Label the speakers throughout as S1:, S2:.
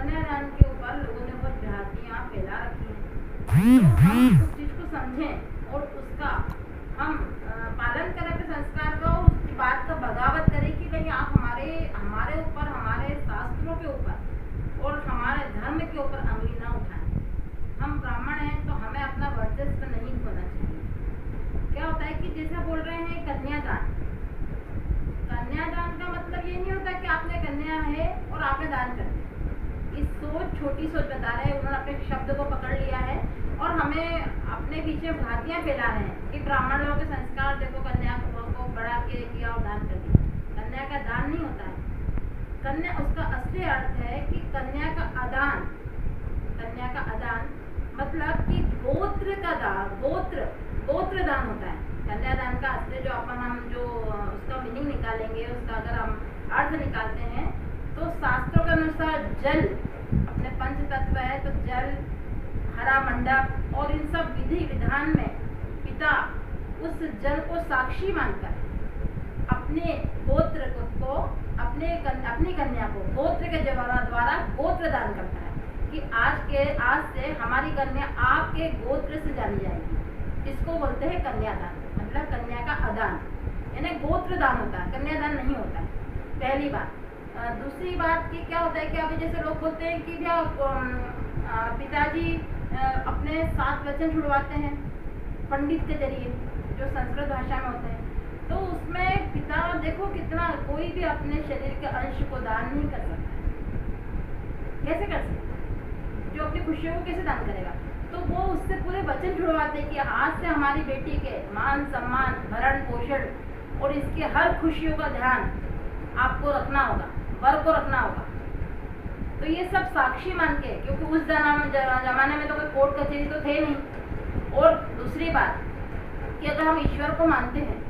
S1: कन्यादान के ऊपर लोगों ने बहुत भ्रांतियाँ फैला रखी हैं। तो हम उस चीज़ को समझें और उसका हम पालन करें अपने संस्कार का, और उसकी बात का बगावत करें कि भाई आप हमारे ऊपर, हमारे शास्त्रों के ऊपर और हमारे धर्म के ऊपर अंगली ना उठाएं। हम ब्राह्मण हैं तो हमें अपना वर्चस्व नहीं खोना चाहिए। क्या होता है कि जैसा बोल रहे हैं कन्यादान, कन्यादान का मतलब ये नहीं होता कि आपने कन्या है और आपने दान कर दिया। इस सोच, छोटी सोच बता रहे हैं, उन्होंने अपने शब्द को पकड़ लिया है और हमें अपने पीछे भ्रांतियाँ फैला रहे हैं कि ब्राह्मण लोगों के संस्कार देखो, कन्या को बढ़ा के किया और दान कर दिया। कन्या का दान नहीं होता है। कन्या, उसका असली अर्थ है कि कन्या का आदान। कन्या का आदान मतलब कि गोत्र का दान, गोत्र दान होता है। कन्यादान का असली जो हम उसका मीनिंग निकालेंगे, उसका अगर हम अर्थ निकालते हैं तो शास्त्रों के अनुसार जल, अपने पंच तत्व है तो जल, हरा मंडप और इन सब विधि विधान में पिता उस जल को साक्षी मानकर अपने गोत्र को, अपनी कन्या को गोत्र के द्वारा गोत्र दान करता है कि आज से हमारी कन्या आपके गोत्र से जानी जाएगी। इसको बोलते हैं कन्यादान, मतलब कन्या का आदान, यानी गोत्र दान होता है, कन्यादान नहीं होता है। पहली बात। दूसरी बात कि क्या होता है कि अभी जैसे लोग बोलते हैं कि पिताजी अपने 7 वचन छुड़वाते हैं पंडित के जरिए, जो संस्कृत भाषा में होते हैं, तो उसमें पिता देखो कितना, कोई भी अपने शरीर के अंश को दान नहीं कर सकता है। कैसे कर सकता है? जो अपनी खुशियों को कैसे दान करेगा? तो वो उससे पूरे वचन छुड़वाते कि आज से हमारी बेटी के मान सम्मान, भरण पोषण और इसके हर खुशियों का ध्यान आपको रखना होगा, वर को रखना होगा। तो ये सब साक्षी मान के, क्योंकि उस जमाने में तो कोई कोर्ट कचहरी तो थे नहीं। और दूसरी बात कि अगर हम ईश्वर को मानते हैं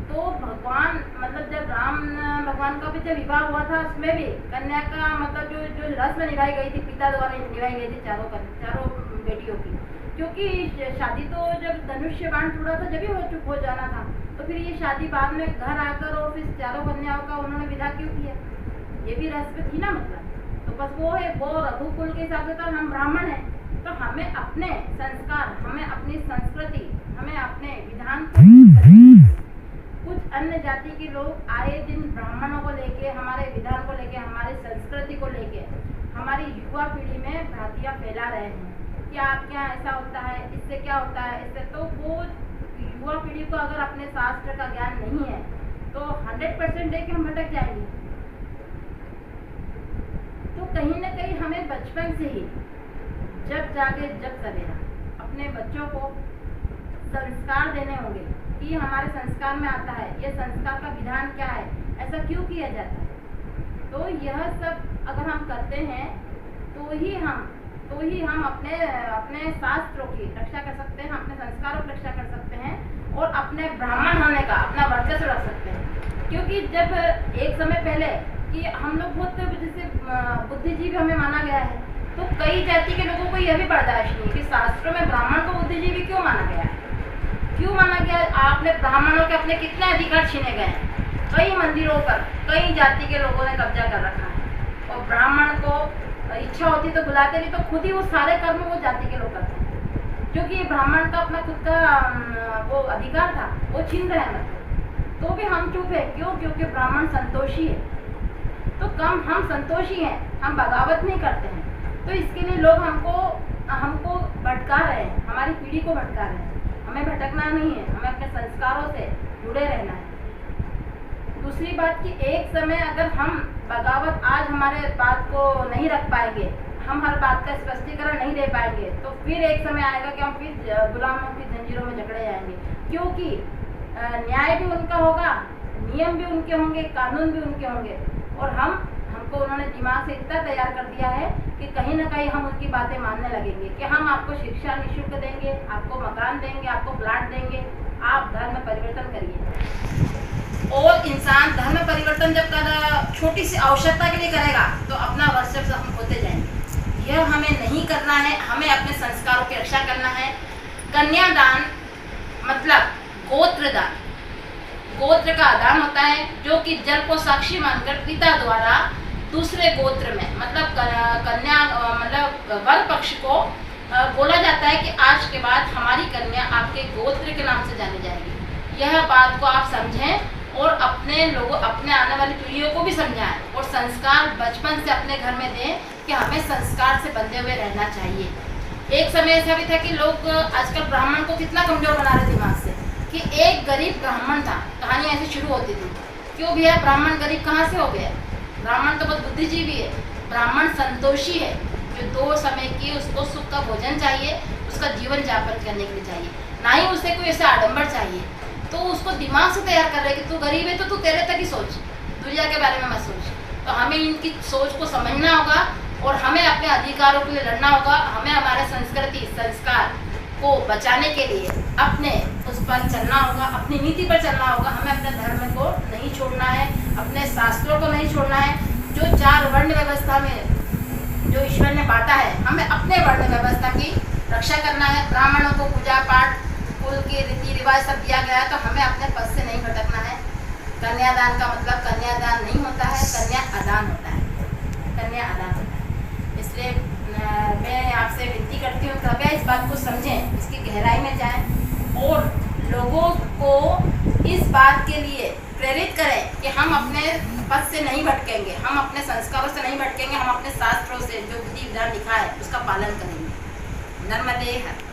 S1: तो भगवान, मतलब जब राम भगवान का भी जब विवाह हुआ था उसमें भी कन्या का मतलब जो रस्म निभाई गई थी, पिता द्वारा निभाई गई थी चारों बेटियों की, क्योंकि शादी तो जब धनुष्य बाण छुड़ा था जब ही हो जाना था, तो फिर ये शादी बाद में घर आकर और फिर चारों कन्याओं का उन्होंने विदा क्यों किया? ये भी रस्म थी ना, मतलब तो बस वो है, वो रघुकुल के हिसाब से तो हम ब्राह्मण हैं, तो हमें अपने संस्कार, हमें अपनी संस्कृति, हमें अपने विधान को, कुछ अन्य जाति के लोग आए दिन ब्राह्मणों को लेके, हमारे विधान को लेके, हमारी संस्कृति को लेके हमारी युवा पीढ़ी में भ्रांतियाँ फैला रहे हैं कि आपके यहाँ ऐसा होता है, इससे क्या होता है, इससे। तो वो युवा पीढ़ी को अगर अपने शास्त्र का ज्ञान नहीं है तो 100% है कि हम भटक जाएंगे। तो कहीं ना कहीं हमें बचपन से ही, जब जागे जब सवेरा, अपने बच्चों को संस्कार देने होंगे कि हमारे संस्कार में आता है, ये संस्कार का विधान क्या है, ऐसा क्यों किया जाता है। तो यह सब अगर हम करते हैं तो ही हम अपने शास्त्रों की रक्षा कर सकते हैं, अपने संस्कारों की रक्षा कर सकते हैं और अपने ब्राह्मण होने का अपना वर्चस्व रख सकते हैं। क्योंकि जब एक समय पहले कि हम लोग बहुत जैसे बुद्धिजीवी हमें माना गया है, तो कई जाति के लोगों को यह भी बर्दाश्त नहीं कि शास्त्रों में ब्राह्मण को बुद्धिजीवी क्यों माना गया है, क्यों माना गया। आपने ब्राह्मणों के अपने कितने अधिकार छीने गए हैं, कई मंदिरों पर कई जाति के लोगों ने कब्जा कर रखा है, और ब्राह्मण को इच्छा होती तो बुलाते नहीं, तो खुद ही वो सारे कर्म वो जाति के लोग करते हैं, क्योंकि ब्राह्मण का अपना खुद का वो अधिकार था, वो छीन रहे हैं। तो भी हम चुप है, क्यों? क्योंकि ब्राह्मण संतोषी है, तो कम हम संतोषी हैं, हम बगावत नहीं करते हैं। तो इसके लिए लोग हमको भटका रहे हैं, हमारी पीढ़ी को भटका रहे हैं। हमें भटकना नहीं है, हमें अपने संस्कारों से जुड़े रहना है। दूसरी बात कि एक समय अगर हम बगावत, आज हमारे बात को नहीं रख पाएंगे, हम हर बात का स्पष्टीकरण नहीं दे पाएंगे, तो फिर एक समय आएगा कि हम फिर गुलामों की जंजीरों में जकड़े जाएंगे। क्योंकि न्याय भी उनका होगा, नियम भी उनके होंगे, कानून भी उनके होंगे, और हमको उन्होंने दिमाग से इतना तैयार कर दिया है कि कहीं ना कहीं हम उनकी बातें मानने लगेंगे कि हम आपको शिक्षा निःशुल्क देंगे, आपको मकान देंगे, आपको प्लाट देंगे, आप धर्म परिवर्तन करिए। और इंसान धर्म परिवर्तन जब छोटी सी आवश्यकता के लिए करेगा तो अपना वर्चस्व हम खोते जाएंगे। यह हमें नहीं करना है, हमें अपने संस्कारों की रक्षा करना है। कन्यादान मतलब गोत्रदान, गोत्र का आदान होता है, जो कि जल को साक्षी मानकर पिता द्वारा दूसरे गोत्र में, मतलब कन्या मतलब वर पक्ष को बोला जाता है कि आज के बाद हमारी कन्या आपके गोत्र के नाम से जानी जाएगी। यह बात को आप समझें और अपने लोगों, अपने आने वाली पीढ़ियों को भी समझाएं और संस्कार बचपन से अपने घर में दें कि हमें संस्कार से बंधे हुए रहना चाहिए। एक समय ऐसा भी था कि लोग आजकल ब्राह्मण को कितना कमजोर बना रहे दिमाग से, कि एक गरीब ब्राह्मण था, कहानी ऐसे शुरू होती थी, क्यों भैया ब्राह्मण गरीब कहाँ से हो गया? ब्राह्मण तो बहुत बुद्धिजीवी है, ब्राह्मण संतोषी है, जो 2 समय की उसको सुख का भोजन चाहिए, उसका जीवन यापन करने के लिए चाहिए, ना ही उसे कोई ऐसा आडंबर चाहिए। तो उसको दिमाग से तैयार कर रहे कि तू गरीब है तो तू तेरे तक ही सोच, दुनिया के बारे में मत सोच। तो हमें इनकी सोच को समझना होगा और हमें अपने अधिकारों के लिए लड़ना होगा। हमें हमारे संस्कृति संस्कार को बचाने के लिए अपने उस पर चलना होगा, अपनी नीति पर चलना होगा। हमें अपने धर्म को नहीं छोड़ना है, अपने शास्त्रों को नहीं छोड़ना है। जो 4 वर्ण व्यवस्था में जो ईश्वर ने बांटा है, हमें अपने वर्ण व्यवस्था की रक्षा करना है। ब्राह्मणों को पूजा पाठ, कुल के रीति रिवाज सब दिया गया है, तो हमें अपने पद से नहीं भटकना है। कन्यादान का मतलब कन्यादान नहीं होता है, कन्या आदान होता है, कन्या आदान होता है। इसलिए मैं आपसे विनती करती हूँ, कृपया इस बात को समझें, इसकी गहराई में जाएं और लोगों को इस बात के लिए प्रेरित करें कि हम अपने पद से नहीं भटकेंगे, हम अपने संस्कारों से नहीं भटकेंगे, हम अपने शास्त्रों से जो विधि विधान लिखा है उसका पालन करेंगे। नर्मदे हर।